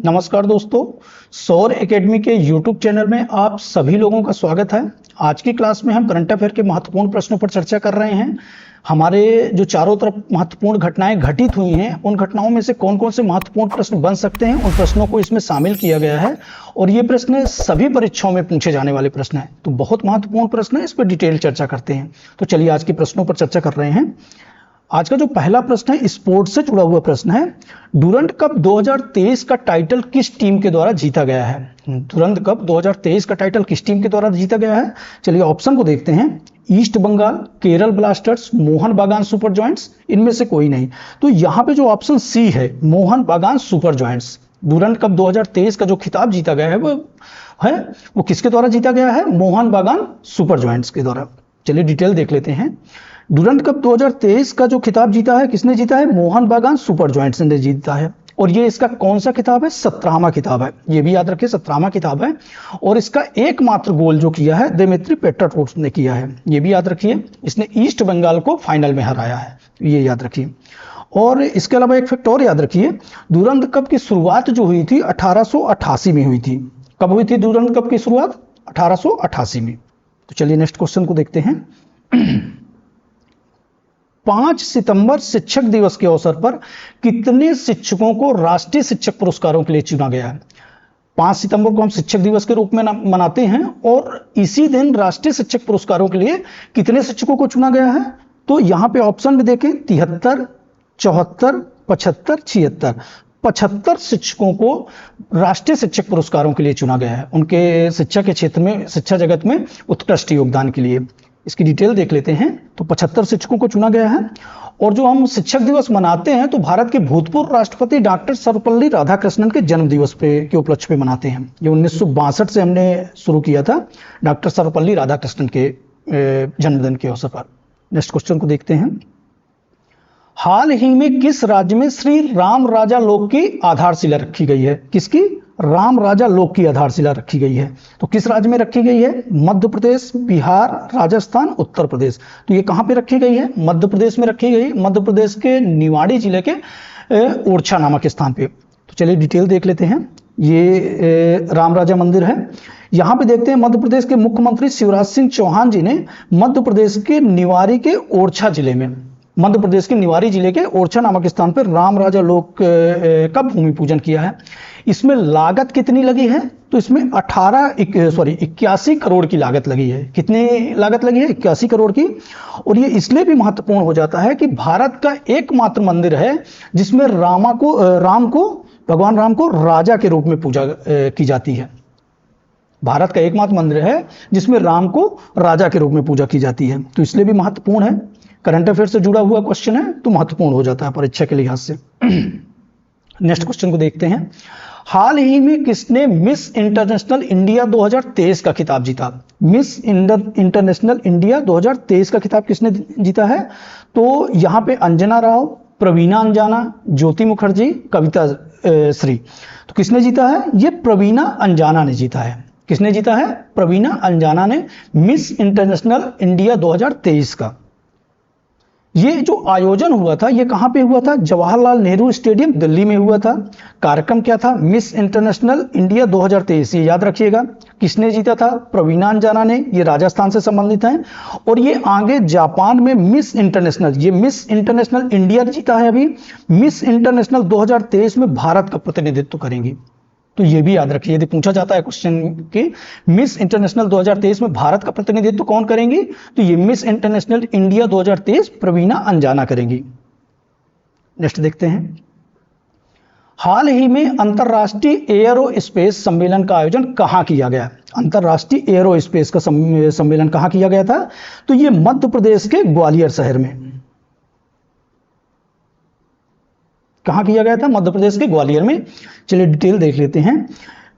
नमस्कार दोस्तों, सौर एकेडमी के यूट्यूब चैनल में आप सभी लोगों का स्वागत है। आज की क्लास में हम करंट अफेयर के महत्वपूर्ण प्रश्नों पर चर्चा कर रहे हैं। हमारे जो चारों तरफ महत्वपूर्ण घटनाएं घटित हुई हैं, उन घटनाओं में से कौन कौन से महत्वपूर्ण प्रश्न बन सकते हैं, उन प्रश्नों को इसमें शामिल किया गया है। और ये प्रश्न सभी परीक्षाओं में पूछे जाने वाले प्रश्न हैं, तो बहुत महत्वपूर्ण प्रश्न है। इस पर डिटेल चर्चा करते हैं। तो चलिए आज के प्रश्नों पर चर्चा कर रहे हैं। आज का जो पहला प्रश्न है स्पोर्ट्स से जुड़ा हुआ प्रश्न है। डुरंड कप 2023 का टाइटल किस टीम के द्वारा जीता गया है? डुरंड कप 2023 का टाइटल किस टीम के द्वारा जीता गया है? चलिए ऑप्शन को देखते हैं। ईस्ट बंगाल, केरल ब्लास्टर्स, मोहन बागान सुपर जॉयंट्स, इनमें से कोई नहीं। तो यहाँ पे जो ऑप्शन सी है, मोहन बागान सुपर जॉयंट्स। डुरंड कप 2023 का जो खिताब जीता गया है वो किसके द्वारा जीता गया है? मोहन बागान सुपर जॉयंट्स के द्वारा। चलिए डिटेल देख लेते हैं। डुरंड कप 2023 का जो खिताब जीता है, किसने जीता है? मोहन बागान सुपर जॉयंट्स ने जीता है। और ये इसका कौन सा खिताब है? 17वां खिताब है। ये भी याद रखिए, 17वां खिताब है। और इसका एकमात्र गोल जो किया है दिमित्री पेट्राकोविच ने किया है। ये भी याद रखिए, इसने ईस्ट बंगाल को फाइनल में हराया है, ये याद रखिए। और इसके अलावा एक फैक्ट और याद रखिए, डुरंड कप की शुरुआत जो हुई थी 1888 में हुई थी। कब हुई थी डुरंड कप की शुरुआत? 1888 में। तो चलिए नेक्स्ट क्वेश्चन को देखते हैं। 5 सितंबर शिक्षक दिवस के अवसर पर कितने शिक्षकों को राष्ट्रीय शिक्षक पुरस्कारों के लिए चुना गया है? 5 सितंबर को हम शिक्षक दिवस के रूप में मनाते हैं, और इसी दिन राष्ट्रीय शिक्षक पुरस्कारों के लिए कितने शिक्षकों को चुना गया है? तो यहां पे ऑप्शन में देखें, 73, 74, 75, 76। 75 शिक्षकों को राष्ट्रीय शिक्षक पुरस्कारों के लिए चुना गया है, उनके शिक्षा के क्षेत्र में, शिक्षा जगत में उत्कृष्ट योगदान के लिए। इसकी डिटेल देख लेते हैं। तो 75 शिक्षकों को चुना गया है। और जो हम शिक्षक दिवस मनाते हैं तो भारत के भूतपूर्व राष्ट्रपति डॉक्टर सर्वपल्ली राधाकृष्णन के जन्म दिवस के उपलक्ष्य पे मनाते हैं। ये 1962 से हमने शुरू किया था, डॉक्टर सर्वपल्ली राधाकृष्णन के जन्मदिन के अवसर पर। नेक्स्ट क्वेश्चन को देखते हैं। हाल ही में किस राज्य में श्री राम राजा लोक की आधारशिला रखी गई है? किसकी? राम राजा लोक की आधारशिला रखी गई है। तो किस राज्य में रखी गई है? मध्य प्रदेश, बिहार, राजस्थान, उत्तर प्रदेश। तो ये कहां पे रखी गई है? मध्य प्रदेश में रखी गई। मध्य प्रदेश के निवाड़ी जिले के ओरछा नामक स्थान पे। तो चलिए डिटेल देख लेते हैं। ये राम राजा मंदिर है। यहां पे देखते हैं, मध्य प्रदेश के मुख्यमंत्री शिवराज सिंह चौहान जी ने मध्य प्रदेश के निवाड़ी के ओरछा जिले में, मध्य प्रदेश के निवाड़ी जिले के ओरछा नामक स्थान पर राम राजा लोक का भूमि पूजन किया है। इसमें लागत कितनी लगी है? तो इसमें 81 करोड़ की लागत लगी है। कितनी लागत लगी है? 81 करोड़ की। और ये इसलिए भी महत्वपूर्ण हो जाता है कि भारत का एकमात्र मंदिर है जिसमें भगवान राम को राजा के रूप में पूजा की जाती है। भारत का एकमात्र मंदिर है जिसमें राम को राजा के रूप में पूजा की जाती है। तो इसलिए भी महत्वपूर्ण है। करंट अफेयर से जुड़ा हुआ क्वेश्चन है तो महत्वपूर्ण हो जाता है परीक्षा के लिहाज से। नेक्स्ट क्वेश्चन को देखते हैं। हाल ही में किसने मिस इंटरनेशनल इंडिया 2023 का खिताब जीता? मिस इंटरनेशनल इंडिया 2023 का खिताब किसने जीता है? तो यहां पे अंजना राव, प्रवीणा अंजाना, ज्योति मुखर्जी, कविता श्री। तो किसने जीता है? ये प्रवीणा अंजाना ने जीता है। किसने जीता है? प्रवीणा अंजाना ने मिस इंटरनेशनल इंडिया 2023 का। ये जो आयोजन हुआ था, ये कहां पे हुआ था? जवाहरलाल नेहरू स्टेडियम दिल्ली में हुआ था। कार्यक्रम क्या था? Miss international India 2023। ये याद रखिएगा। किसने जीता था? प्रवीणा अंजाना ने। ये राजस्थान से संबंधित हैं। और ये आगे जापान में मिस इंटरनेशनल, ये मिस इंटरनेशनल इंडिया जीता है। अभी मिस इंटरनेशनल 2023 में भारत का प्रतिनिधित्व करेंगी। तो ये भी याद रखिए, यदि पूछा जाता है क्वेश्चन कि मिस इंटरनेशनल 2023 में भारत का प्रतिनिधित्व कौन करेंगी, तो ये मिस इंटरनेशनल इंडिया 2023 प्रवीणा अंजाना करेंगी। नेक्स्ट देखते हैं। हाल ही में अंतरराष्ट्रीय एयरोस्पेस सम्मेलन का आयोजन कहां किया गया? अंतरराष्ट्रीय एयरोस्पेस का सम्मेलन कहां किया गया था? तो ये मध्य प्रदेश के ग्वालियर शहर में। कहां किया गया था? मध्य प्रदेश के ग्वालियर में। चलिए डिटेल देख लेते हैं।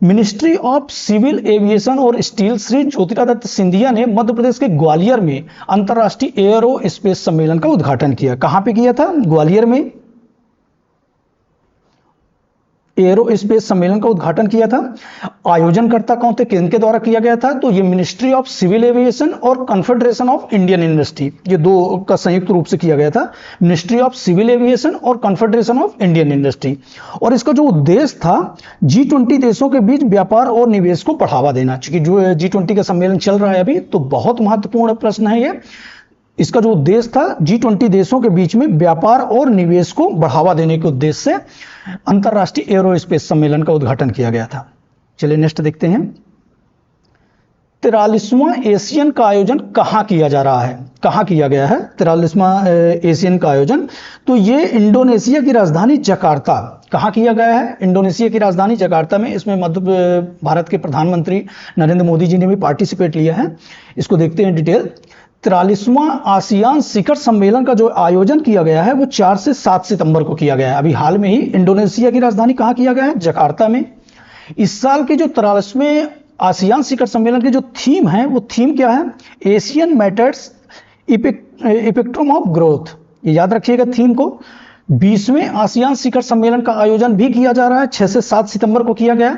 मिनिस्ट्री ऑफ सिविल एविएशन और स्टील श्री ज्योतिरादित्य सिंधिया ने मध्य प्रदेश के ग्वालियर में अंतरराष्ट्रीय एयरोस्पेस सम्मेलन का उद्घाटन किया। कहां पे किया था? ग्वालियर में। एरो स्पेस सम्मेलन का उद्घाटन किया था? आयोजनकर्ता कौन थे, किनके द्वारा किया गया था? तो ये मिनिस्ट्री ऑफ सिविल एविएशन और कॉन्फेडरेशन ऑफ इंडियन यूनिवर्सिटी, ये दो का संयुक्त रूप से किया गया था। मिनिस्ट्री ऑफ सिविल एविएशन और कॉन्फेडरेशन ऑफ इंडियन यूनिवर्सिटी। और इसका जो उद्देश्य था, G20 देशों के बीच व्यापार और निवेश को बढ़ावा देना। क्योंकि जो G20 का सम्मेलन चल रहा है अभी, तो बहुत महत्वपूर्ण प्रश्न है ये। इसका जो उद्देश्य था, G20 देशों के बीच में व्यापार और निवेश को बढ़ावा देने के उद्देश्य से अंतरराष्ट्रीय एरोस्पेस सम्मेलन का उद्घाटन किया गया था। चलिए नेक्स्ट देखते हैं। 43वां एशियन का आयोजन कहाँ किया जा रहा है, कहाँ किया गया है 43वां एशियन का आयोजन? तो ये इंडोनेशिया की राजधानी जकार्ता, कहाँ किया गया है? इंडोनेशिया की राजधानी जकार्ता में। इसमें भारत के प्रधानमंत्री नरेंद्र मोदी जी ने भी पार्टिसिपेट लिया है। इसको देखते हैं डिटेल। 43वां आसियान शिखर सम्मेलन का जो आयोजन किया गया है वो 4 से 7 सितंबर को किया गया है। अभी हाल में ही इंडोनेशिया की राजधानी कहाँ किया गया है? जकार्ता में। इस साल के जो 43वें आसियान शिखर सम्मेलन की जो थीम है, वो थीम क्या है? Asian matters spectrum of growth. ये याद रखिएगा थीम को। 20वें आसियान शिखर सम्मेलन का आयोजन भी किया जा रहा है, 6 से 7 सितंबर को किया गया।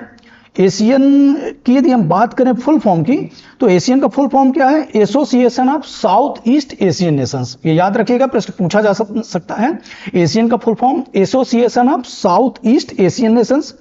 एशियन की यदि हम बात करें फुल फॉर्म की, तो एशियन का फुल फॉर्म क्या है? Association of south east Asian Nations. ये याद रखिएगा, प्रश्न पूछा जा सकता है। एशियन का full form association of south east Asian Nations.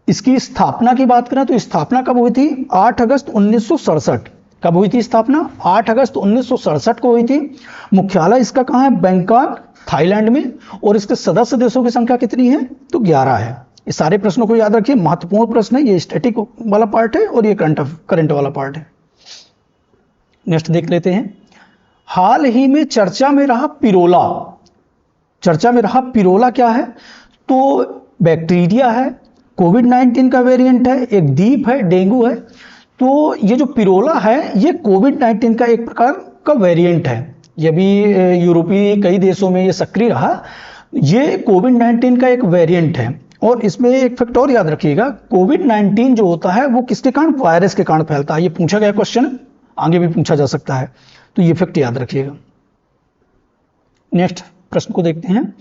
इसकी स्थापना की बात करें तो स्थापना कब हुई थी? 8 अगस्त 1967। कब हुई थी स्थापना? 8 अगस्त 1967 को हुई थी। मुख्यालय इसका कहाँ है? बैंकॉक, थाईलैंड में। और इसके सदस्य देशों की संख्या कितनी है? तो 11 है। ये सारे प्रश्नों को याद रखिए, महत्वपूर्ण प्रश्न है। ये स्टैटिक वाला पार्ट है और ये करंट वाला पार्ट है। नेक्स्ट देख लेते हैं। हाल ही में चर्चा में रहा पिरोला। चर्चा में रहा पिरोला क्या है? तो बैक्टीरिया है, कोविड-19 का वेरिएंट है, एक द्वीप है, डेंगू है। तो ये जो पिरोला है, ये कोविड-19 का एक प्रकार का वेरिएंट है। ये भी यूरोपीय कई देशों में ये सक्रिय रहा। ये कोविड-19 का एक वेरिएंट है। और इसमें एक फैक्ट और याद रखिएगा, कोविड-19 जो होता है वो किसके कारण? वायरस के कारण फैलता है। ये पूछा गया क्वेश्चन, आगे भी पूछा जा सकता है, तो ये फैक्ट याद रखिएगा। नेक्स्ट प्रश्न को देखते हैं।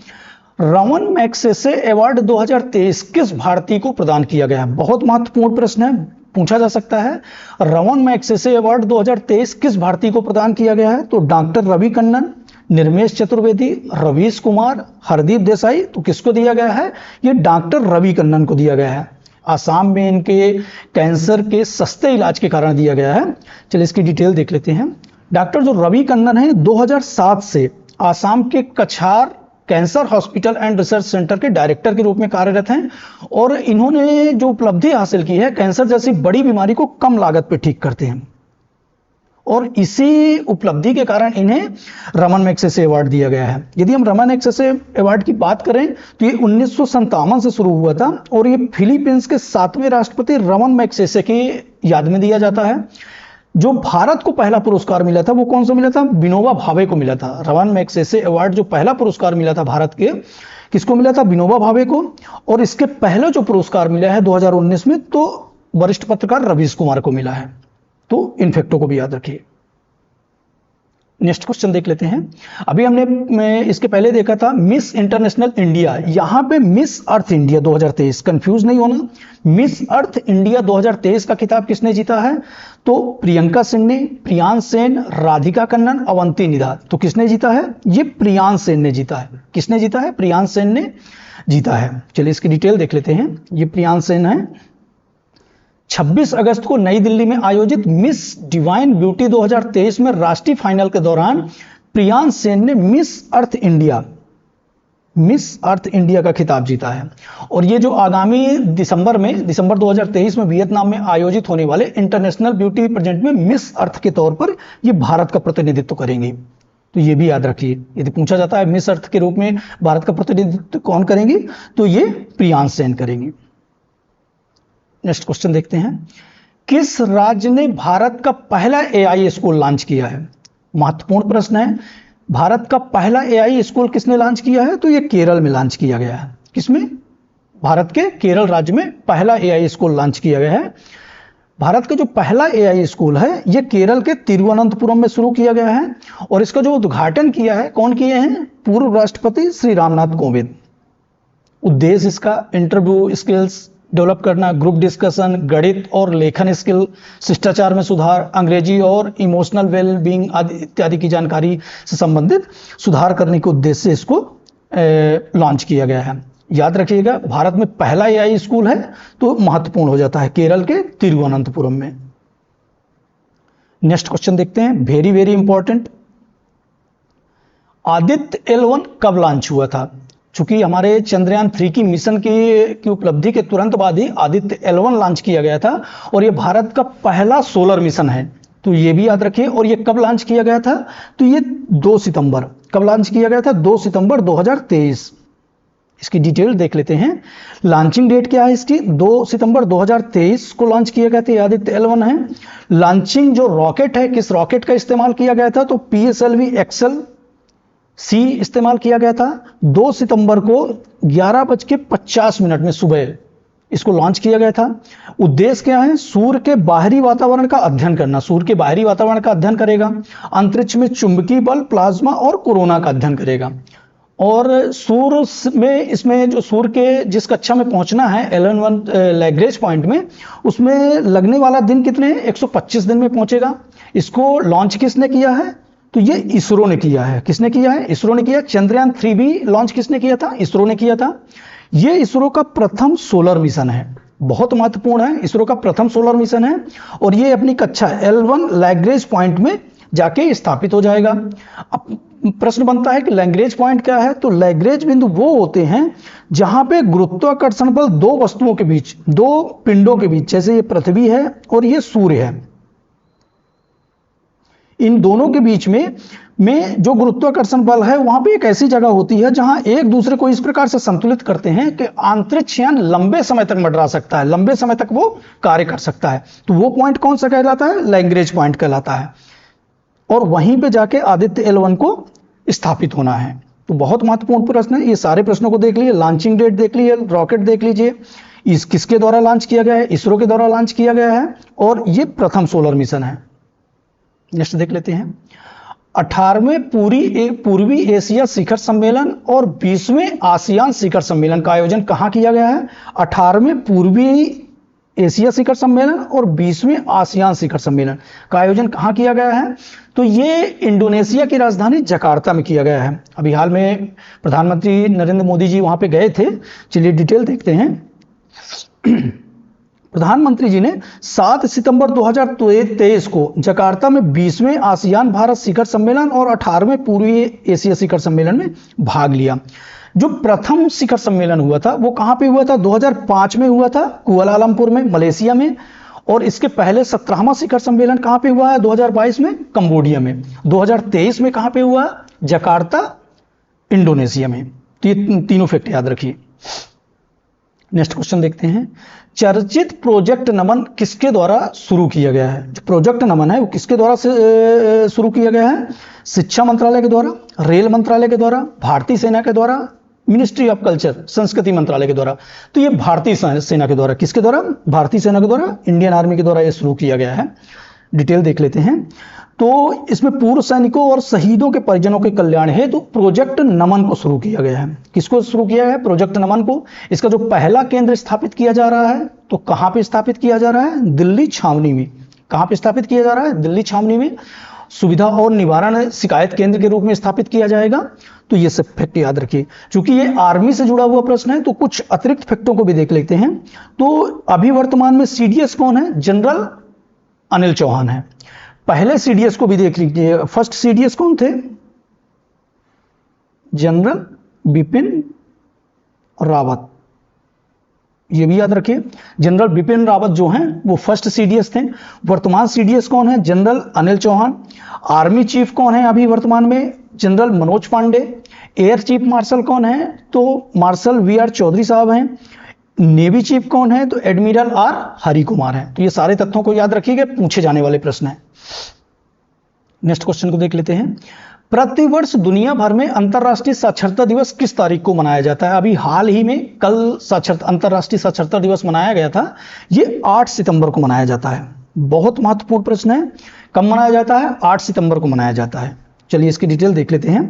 रमन मैग्सेसे अवार्ड 2023 किस भारतीय को प्रदान किया गया? बहुत महत्वपूर्ण प्रश्न है, पूछा जा सकता है। रमन मैग्सेसे अवार्ड 2023 किस भारतीय को प्रदान किया गया है? तो डॉक्टर रवि कन्नन, निर्मेश चतुर्वेदी, रवीश कुमार, हरदीप देसाई। तो किसको दिया गया है? ये डॉक्टर रवि कन्नन को दिया गया है। आसाम में इनके कैंसर के सस्ते इलाज के कारण दिया गया है। चलिए इसकी डिटेल देख लेते हैं। डॉक्टर जो रवि कन्नन है, 2007 से आसाम के कछार cancer hospital and research centre के डायरेक्टर के रूप में कार्यरत हैं। और इन्होंने जो उपलब्धि हासिल की है, कैंसर जैसी बड़ी बीमारी को कम लागत पर ठीक करते हैं। और इसी उपलब्धि के कारण इन्हें रमन मैग्सेसे अवार्ड दिया गया है। यदि हम रमन मैग्सेसे अवार्ड की बात करें तो ये 1957 से शुरू हुआ था और ये फिलीपींस के 7वें राष्ट्रपति रमन मैग्सेसे की याद में दिया जाता है। जो भारत को पहला पुरस्कार मिला था वो कौन सा मिला था? विनोबा भावे को मिला था। रमन मैग्सेसे अवार्ड जो पहला पुरस्कार मिला था भारत के, किसको मिला था? विनोबा भावे को। और इसके पहले जो पुरस्कार मिला है 2019 में, तो वरिष्ठ पत्रकार रवीश कुमार को मिला है। तो इन फैक्टों को भी याद रखिए। नेक्स्ट क्वेश्चन देख लेते हैं। अभी हमने इसके पहले देखा था मिस इंटरनेशनल इंडिया। यहां पे मिस अर्थ इंडिया 2023, कंफ्यूज नहीं होना। मिस अर्थ इंडिया 2023 का खिताब किसने जीता है? तो प्रियंका सिंह ने, प्रियांश सेन, राधिका कन्नन, अवंती निधा। तो किसने जीता है? ये प्रियांश सेन ने जीता है। किसने जीता है? प्रियांश सेन ने जीता है। चलिए इसकी डिटेल देख लेते हैं। ये प्रियांश सेन है। 26 अगस्त को नई दिल्ली में आयोजित मिस डिवाइन ब्यूटी 2023 में राष्ट्रीय फाइनल के दौरान प्रियांश सेन ने मिस अर्थ इंडिया का खिताब जीता है। और ये जो आगामी दिसंबर 2023 में वियतनाम में आयोजित होने वाले इंटरनेशनल ब्यूटी पेजेंट में मिस अर्थ के तौर पर ये भारत का प्रतिनिधित्व करेंगी। तो ये भी याद रखिए, यदि पूछा जाता है मिस अर्थ के रूप में भारत का प्रतिनिधित्व कौन करेंगी, तो ये प्रियांश सेन करेंगी। नेक्स्ट क्वेश्चन देखते हैं। किस राज्य ने भारत का पहला एआई स्कूल लॉन्च किया है? महत्वपूर्ण प्रश्न है। भारत का पहला एआई स्कूल किसने लॉन्च किया है? तो ये केरल में लॉन्च किया गया है। किसमें? भारत के केरल राज्य में पहला एआई स्कूल लॉन्च किया गया है। भारत का जो पहला एआई स्कूल है ये केरल के तिरुवनंतपुरम में शुरू किया गया है। और इसका जो उद्घाटन किया है, कौन किए हैं? पूर्व राष्ट्रपति श्री रामनाथ कोविंद। उद्देश्य इसका इंटरव्यू स्किल्स डेवलप करना, ग्रुप डिस्कशन, गणित और लेखन स्किल, शिष्टाचार में सुधार, अंग्रेजी और इमोशनल वेल बीइंग आदि इत्यादि की जानकारी से संबंधित सुधार करने के उद्देश्य से इसको लॉन्च किया गया है। याद रखिएगा, भारत में पहला एआई स्कूल है तो महत्वपूर्ण हो जाता है, केरल के तिरुवनंतपुरम में। नेक्स्ट क्वेश्चन देखते हैं, very very important. Aditya L1 कब लॉन्च हुआ था? चूंकि हमारे चंद्रयान 3 की मिशन की उपलब्धि के तुरंत बाद ही आदित्य L1 लॉन्च किया गया था और ये भारत का पहला सोलर मिशन है, तो ये भी याद रखिए। और ये कब लॉन्च किया गया था? तो ये 2 सितंबर, कब लॉन्च किया गया था? 2 सितंबर 2023। इसकी डिटेल देख लेते हैं। लॉन्चिंग डेट क्या है इसकी? 2 सितंबर 2023 को लॉन्च किया गया था, आदित्य L1 है। लॉन्चिंग जो रॉकेट है, किस रॉकेट का इस्तेमाल किया गया था? तो PSLV XL-C इस्तेमाल किया गया था। 2 सितंबर को 11:50 में सुबह इसको लॉन्च किया गया था। उद्देश्य क्या है? सूर्य के बाहरी वातावरण का अध्ययन करना, सूर्य के बाहरी वातावरण का अध्ययन करेगा, अंतरिक्ष में चुंबकीय बल, प्लाज्मा और कोरोना का अध्ययन करेगा। और सूर्य में, इसमें जो सूर्य के जिस कक्षा में पहुंचना है L1 लैग्रेंज पॉइंट में, उसमें लगने वाला दिन कितने हैं? 125 दिन में पहुंचेगा। इसको लॉन्च किसने किया है? तो ये इसरो ने किया है। किसने किया है? इसरो ने किया। चंद्रयान 3 भी लॉन्च किसने किया था? इसरो ने किया था। ये इसरो का प्रथम सोलर मिशन है, बहुत महत्वपूर्ण है, इसरो का प्रथम सोलर मिशन है। और ये अपनी कक्षा L1 लैग्रेंज पॉइंट में जाके स्थापित हो जाएगा। अब प्रश्न बनता है कि लैग्रेंज पॉइंट क्या है? तो लैग्रेंज बिंदु वो होते हैं जहां पे गुरुत्वाकर्षण बल दो वस्तुओं के बीच, दो पिंडों के बीच, जैसे ये पृथ्वी है और ये सूर्य है, इन दोनों के बीच में जो गुरुत्वाकर्षण बल है, वहां पे एक ऐसी जगह होती है जहां एक दूसरे को इस प्रकार से संतुलित करते हैं कि अंतरिक्ष यान लंबे समय तक मंडरा सकता है, लंबे समय तक वो कार्य कर सकता है। तो वो पॉइंट कौन सा कहलाता है? लैग्रेंज पॉइंट कहलाता है। और वहीं पे जाके आदित्य L1 को स्थापित होना है। तो बहुत महत्वपूर्ण प्रश्न है। ये सारे प्रश्नों को देख लीजिए, लॉन्चिंग डेट देख लीजिए, रॉकेट देख लीजिए, इस किसके द्वारा लॉन्च किया गया है? इसरो के द्वारा लॉन्च किया गया है और ये प्रथम सोलर मिशन है। नेक्स्ट देख लेते हैं, 18वें पूर्वी एशिया शिखर सम्मेलन और 20वें आसियान शिखर सम्मेलन का आयोजन कहाँ किया गया है? 18वें पूर्वी एशिया शिखर सम्मेलन और 20वें आसियान शिखर सम्मेलन का आयोजन कहाँ किया गया है? तो ये इंडोनेशिया की राजधानी जकार्ता में किया गया है। अभी हाल में प्रधानमंत्री नरेंद्र मोदी जी वहां पे गए थे। चलिए डिटेल देखते हैं। प्रधानमंत्री जी ने 7 सितंबर 2023 को जकार्ता में 20वें आसियान भारत शिखर सम्मेलन और 18वें पूर्वी एशिया शिखर सम्मेलन में भाग लिया। जो प्रथम शिखर सम्मेलन हुआ था वो कहां पे हुआ था? 2005 में हुआ था, कुआलालंपुर में, मलेशिया में। और इसके पहले 17वां शिखर सम्मेलन कहां पे हुआ है? 2022 में कंबोडिया में। 2023 में कहां पे हुआ? जकार्ता, इंडोनेशिया में। तो ये तीनों फैक्ट याद रखिए। नेक्स्ट क्वेश्चन देखते हैं, चर्चित प्रोजेक्ट नमन किसके द्वारा शुरू किया गया है? जो प्रोजेक्ट नमन है वो किसके द्वारा शुरू किया गया है? शिक्षा मंत्रालय के द्वारा, रेल मंत्रालय के द्वारा, भारतीय सेना के द्वारा, मिनिस्ट्री ऑफ कल्चर संस्कृति मंत्रालय के द्वारा। तो ये भारतीय सेना के द्वारा, किसके द्वारा? भारतीय सेना के द्वारा, इंडियन आर्मी के द्वारा ये शुरू किया गया है। डिटेल देख लेते हैं। तो इसमें पूर्व सैनिकों और शहीदों के परिजनों के कल्याण हेतु प्रोजेक्ट नमन को शुरू किया गया है। किसको शुरू किया है? प्रोजेक्ट नमन को। इसका जो पहला केंद्र स्थापित किया जा रहा है, तो कहां पे स्थापित किया जा रहा है? दिल्ली छावनी में। कहां पे स्थापित किया जा रहा है? दिल्ली छावनी में। सुविधा और निवारण शिकायत केंद्र के रूप में स्थापित किया जाएगा। तो ये सब फैक्ट याद रखिए। चूंकि ये आर्मी से जुड़ा हुआ प्रश्न है तो कुछ अतिरिक्त फैक्टों को भी देख लेते हैं। तो अभी वर्तमान में CDS कौन है? जनरल अनिल चौहान है। पहले CDS को भी देख लीजिए। फर्स्ट CDS कौन थे? जनरल बिपिन रावत। ये भी याद रखिए, जनरल बिपिन रावत जो हैं वो फर्स्ट CDS थे। वर्तमान CDS कौन है? General Anil Chauhan. Army chief कौन है अभी वर्तमान में? General Manoj Pande. Air chief marshal कौन है? तो मार्शल VR चौधरी साहब हैं। नेवी चीफ कौन है? तो एडमिरल R हरि कुमार है। तो ये सारे तथ्यों को याद रखिएगा, पूछे जाने वाले प्रश्न है। नेक्स्ट क्वेश्चन को देख लेते हैं। प्रतिवर्ष दुनिया भर में अंतर्राष्ट्रीय साक्षरता दिवस किस तारीख को मनाया जाता है? अभी हाल ही में कल अंतर्राष्ट्रीय साक्षरता दिवस मनाया गया था। ये 8 सितंबर को मनाया जाता है। बहुत महत्वपूर्ण प्रश्न है। कब मनाया जाता है? 8 सितंबर को मनाया जाता है। चलिए इसकी डिटेल देख लेते हैं।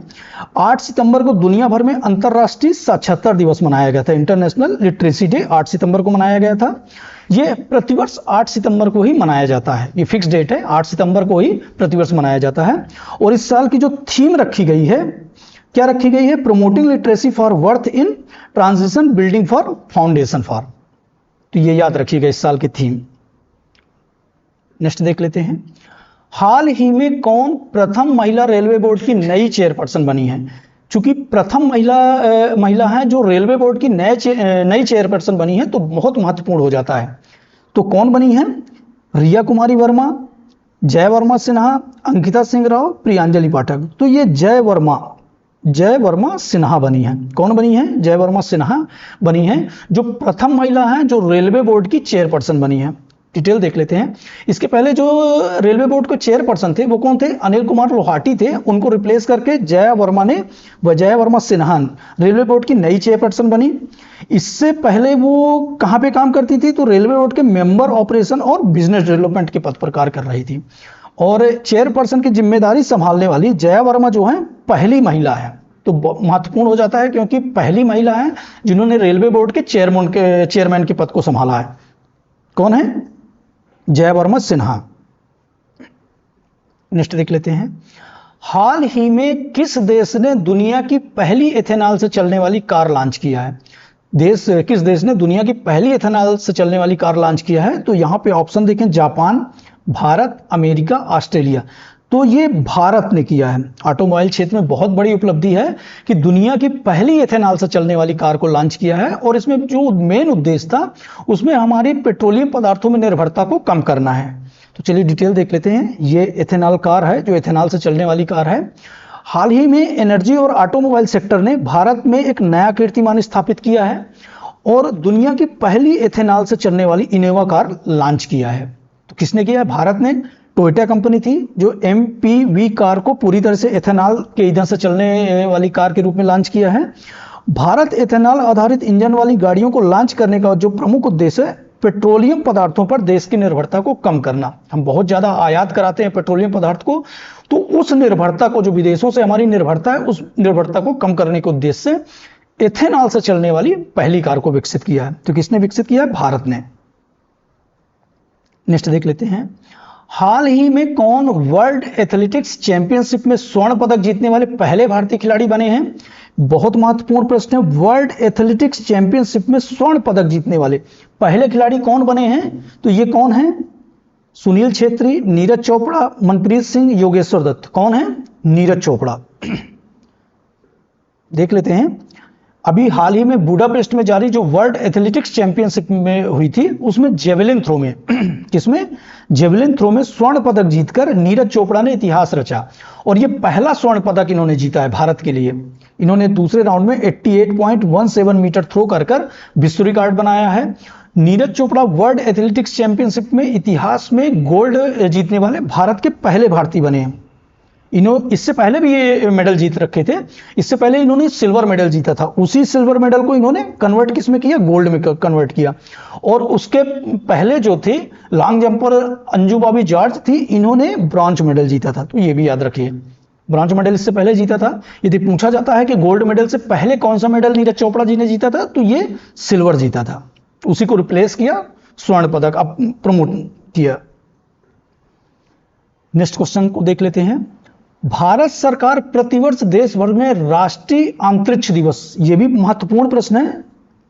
8 सितंबर को दुनिया भर में अंतर्राष्ट्रीय साक्षरता दिवस मनाया गया था। इंटरनेशनल लिटरेसी डे 8 सितंबर को मनाया गया था। ये प्रतिवर्ष 8 सितंबर को ही मनाया जाता है, ये फिक्स डेट है, 8 सितंबर को ही प्रतिवर्ष मनाया जाता है। और इस साल की जो थीम रखी गई है, क्या रखी गई है? Promoting literacy for worth in transition, building for foundation for. तो ये याद रखिएगा इस साल की थीम। नेक्स्ट देख लेते हैं। हाल ही में कौन प्रथम महिला रेलवे बोर्ड की नई चेयरपर्सन बनी है? चूंकि प्रथम महिला है जो रेलवे बोर्ड की नई चेयरपर्सन बनी है, तो बहुत महत्वपूर्ण हो जाता है। तो कौन बनी है? रिया कुमारी वर्मा, जय वर्मा सिन्हा, अंकिता सिंह राव, प्रियांजलि पाठक। तो ये जय वर्मा सिन्हा बनी है। कौन बनी है? जय वर्मा सिन्हा बनी है, जो प्रथम महिला है जो रेलवे बोर्ड की चेयरपर्सन बनी है। डिटेल देख लेते हैं। इसके पहले जो रेलवे बोर्ड के चेयरपर्सन थे वो कौन थे? अनिल कुमार लोहाटी थे। उनको रिप्लेस करके जय वर्मा सिन्हा रेलवे बोर्ड की नई चेयरपर्सन बनी। इससे पहले वो कहां पे काम करती थी? तो रेलवे बोर्ड के मेंबर ऑपरेशन और बिजनेस डेवलपमेंट के पद पर कार्य कर रही थी। और चेयरपर्सन की जिम्मेदारी संभालने वाली जया वर्मा जो है पहली महिला है। तो महत्वपूर्ण हो जाता है क्योंकि पहली महिला है जिन्होंने रेलवे बोर्ड के चेयरमैन के पद को संभाला है। कौन है? जय वर्मा सिन्हा। नेक्स्ट देख लेते हैं। हाल ही में किस देश ने दुनिया की पहली इथेनॉल से चलने वाली कार लॉन्च किया है? किस देश ने दुनिया की पहली इथेनॉल से चलने वाली कार लॉन्च किया है? तो यहां पे ऑप्शन देखें, जापान, भारत, अमेरिका, ऑस्ट्रेलिया। तो ये भारत ने किया है। ऑटोमोबाइल क्षेत्र में बहुत बड़ी उपलब्धि है कि दुनिया की पहली इथेनॉल से चलने वाली कार को लॉन्च किया है। और इसमें जो मेन उद्देश्य था उसमें हमारी पेट्रोलियम पदार्थों में निर्भरता को कम करना है। तो चलिए डिटेल देख लेते हैं। ये इथेनॉल कार है जो इथेनॉल से चलने वाली कार है। हाल ही में एनर्जी और ऑटोमोबाइल सेक्टर ने भारत में एक नया कीर्तिमान स्थापित किया है और दुनिया की पहली इथेनॉल से चलने वाली इनोवा कार लॉन्च किया है। तो किसने किया है? भारत ने। टोयोटा कंपनी थी जो MPV कार को पूरी तरह से इथेनॉल के ईंधन से चलने वाली कार के रूप में लॉन्च किया है। भारत इथेनॉल आधारित इंजन वाली गाड़ियों को लॉन्च करने का जो प्रमुख उद्देश्य है पेट्रोलियम पदार्थों पर देश की निर्भरता को कम करना। हम बहुत ज्यादा आयात कराते हैं पेट्रोलियम पदार्थ को, तो उस निर्भरता को, जो विदेशों से हमारी निर्भरता है, उस निर्भरता को कम करने के उद्देश्य से इथेनॉल से चलने वाली पहली कार को विकसित किया है। तो किसने विकसित किया है? भारत ने। नेक्स्ट देख लेते हैं। हाल ही में कौन वर्ल्ड एथलेटिक्स चैंपियनशिप में स्वर्ण पदक जीतने वाले पहले भारतीय खिलाड़ी बने हैं? बहुत महत्वपूर्ण प्रश्न है। वर्ल्ड एथलेटिक्स चैंपियनशिप में स्वर्ण पदक जीतने वाले पहले खिलाड़ी कौन बने हैं? तो ये कौन है? सुनील छेत्री, नीरज चोपड़ा, मनप्रीत सिंह, योगेश्वर दत्त। कौन है? नीरज चोपड़ा। देख लेते हैं। अभी हाल ही में बुडापेस्ट में जारी जो वर्ल्ड एथलेटिक्स चैंपियनशिप में हुई थी उसमें जेवलिन थ्रो में किसमें? जेवलिन थ्रो में स्वर्ण पदक जीतकर नीरज चोपड़ा ने इतिहास रचा और ये पहला स्वर्ण पदक इन्होंने जीता है भारत के लिए। इन्होंने दूसरे राउंड में 88.17 मीटर थ्रो कर विश्व रिकॉर्ड बनाया है। Neeraj Chopra world athletics championship में इतिहास में गोल्ड जीतने वाले भारत के पहले भारतीय बने हैं। इससे पहले भी ये मेडल जीत रखे थे। इससे पहले इन्होंने सिल्वर मेडल जीता था। उसी सिल्वर मेडल को इन्होंने कन्वर्ट किस में किया? गोल्ड में कन्वर्ट किया। और उसके पहले जो थे long jumper Anju Bobby George थी, इन्होंने ब्रॉन्ज मेडल जीता था। तो ये भी याद रखिए, ब्रॉन्ज मेडल इससे पहले जीता था। यदि पूछा जाता है कि गोल्ड मेडल से पहले कौन सा मेडल नीरज चोपड़ा जी ने जीता था, तो ये सिल्वर जीता था। उसी को रिप्लेस किया, स्वर्ण पदक अब प्रमोट किया। नेक्स्ट क्वेश्चन को देख लेते हैं। भारत सरकार प्रतिवर्ष देश भर में राष्ट्रीय अंतरिक्ष दिवस, यह भी महत्वपूर्ण प्रश्न है,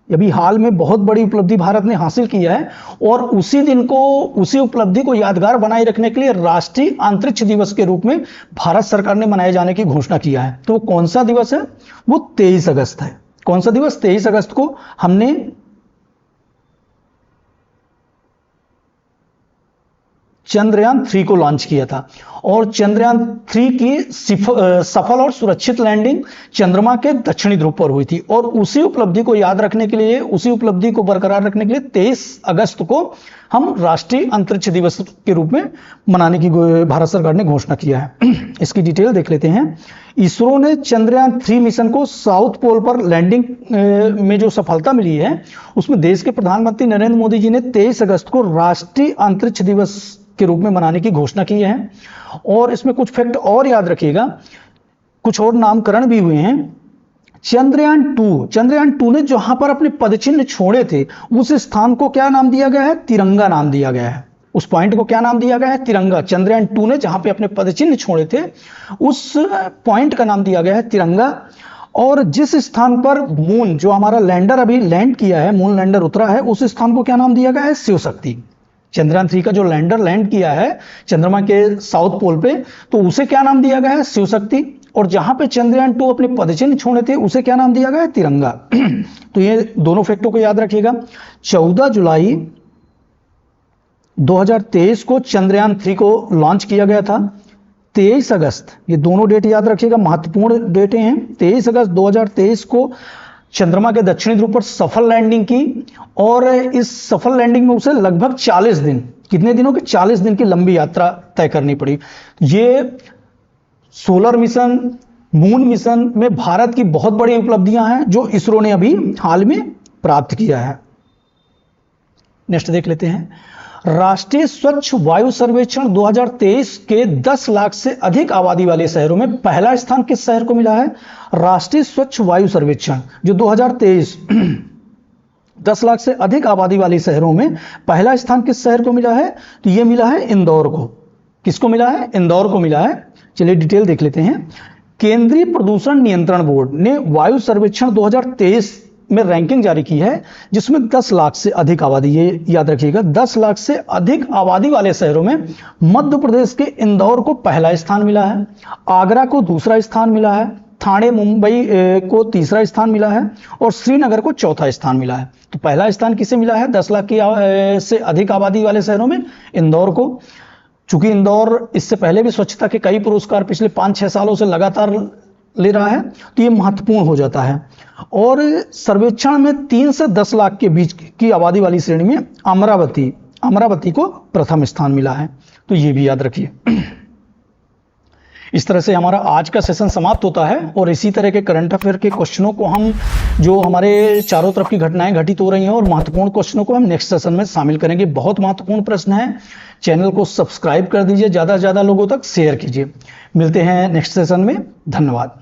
अभी हाल में बहुत बड़ी उपलब्धि भारत ने हासिल किया है और उसी दिन को, उसी उपलब्धि को यादगार बनाए रखने के लिए राष्ट्रीय अंतरिक्ष दिवस के रूप में भारत सरकार ने मनाए जाने की घोषणा किया है। तो कौन सा दिवस है? वो 23 अगस्त है। कौन सा दिवस? 23 अगस्त को हमने चंद्रयान 3 को लॉन्च किया था और चंद्रयान 3 की सफल और सुरक्षित लैंडिंग चंद्रमा के दक्षिणी ध्रुव पर हुई थी। और उसी उपलब्धि को याद रखने के लिए, उसी उपलब्धि को बरकरार रखने के लिए 23 अगस्त को हम राष्ट्रीय अंतरिक्ष दिवस के रूप में मनाने की भारत सरकार ने घोषणा किया है। इसकी डिटेल देख लेते हैं। इसरो ने चंद्रयान 3 मिशन को साउथ पोल पर लैंडिंग में जो सफलता मिली है उसमें देश के प्रधानमंत्री नरेंद्र मोदी जी ने 23 अगस्त को राष्ट्रीय अंतरिक्ष दिवस के रूप में मनाने की घोषणा की है। और इसमें कुछ फैक्ट और याद रखिएगा, कुछ और नामकरण भी हुए हैं। चंद्रयान 2 ने जहां पर अपने पदचिन्ह छोड़े थे उस स्थान को क्या नाम दिया गया है? तिरंगा नाम दिया गया है। उस पॉइंट को क्या नाम दिया गया है? तिरंगा। चंद्रयान 2 ने जहां पे अपने पदचिन्ह छोड़े थे उस पॉइंट का नाम दिया गया है तिरंगा। और जिस स्थान पर मून, जो हमारा लैंडर अभी लैंड किया है, मून लैंडर उतरा है, उस स्थान को क्या नाम दिया गया है? शिव शक्ति। चंद्रयान 3 का जो लैंडर लैंड किया है चंद्रमा के साउथ पोल पे, तो उसे क्या नाम दिया गया है? शिव शक्ति। और जहां पे चंद्रयान 2 अपने पदचिन्ह छोड़े थे उसे क्या नाम दिया गया है? तिरंगा। तो ये दोनों फैक्टों को याद रखिएगा। 14 जुलाई 2023 को चंद्रयान 3 को लॉन्च किया गया था। 23 अगस्त, ये दोनों डेट याद रखिएगा, महत्वपूर्ण डेटें हैं। 23 अगस्त 2023 को चंद्रमा के दक्षिणी ध्रुव पर सफल लैंडिंग की। और इस सफल लैंडिंग में उसे लगभग 40 दिन, कितने दिनों की? 40 दिन की लंबी यात्रा तय करनी पड़ी। ये सोलर मिशन, मून मिशन में भारत की बहुत बड़ी उपलब्धियां हैं जो इसरो ने अभी हाल में प्राप्त किया है। नेक्स्ट देख लेते हैं। राष्ट्रीय स्वच्छ वायु सर्वेक्षण 2023 के 10 लाख से अधिक आबादी वाले शहरों में पहला स्थान किस शहर को मिला है? राष्ट्रीय स्वच्छ वायु सर्वेक्षण जो 2023 10 लाख से अधिक आबादी वाले शहरों में पहला स्थान किस शहर को मिला है? तो यह मिला है इंदौर को। किसको मिला है? इंदौर को मिला है। चलिए डिटेल देख लेते हैं। केंद्रीय प्रदूषण नियंत्रण बोर्ड ने वायु सर्वेक्षण 2023 में रैंकिंग जारी की है जिसमें 10 लाख से अधिक आबादी, ये याद रखिएगा, 10 लाख से अधिक आबादी वाले शहरों में मध्य प्रदेश के इंदौर को पहला स्थान मिला है, आगरा को दूसरा स्थान मिला है, ठाणे मुंबई को तीसरा स्थान मिला है और श्रीनगर को चौथा स्थान मिला है। तो पहला स्थान किसे मिला है? 10 लाख की से अधिक आबादी वाले शहरों में इंदौर को। चूंकि इंदौर इससे पहले भी स्वच्छता के कई पुरस्कार पिछले 5-6 सालों से लगातार ले रहा है, तो ये महत्वपूर्ण हो जाता है। और सर्वेक्षण में 3 से 10 लाख के बीच की आबादी वाली श्रेणी में अमरावती को प्रथम स्थान मिला है। तो ये भी याद रखिए। इस तरह से हमारा आज का सेशन समाप्त होता है और इसी तरह के करंट अफेयर के क्वेश्चनों को हम, जो हमारे चारों तरफ की घटनाएं घटित हो रही हैं और महत्वपूर्ण क्वेश्चनों को हम नेक्स्ट सेशन में शामिल करेंगे। बहुत महत्वपूर्ण प्रश्न है। चैनल को सब्सक्राइब कर दीजिए, ज़्यादा से ज़्यादा लोगों तक शेयर कीजिए। मिलते हैं नेक्स्ट सेशन में। धन्यवाद।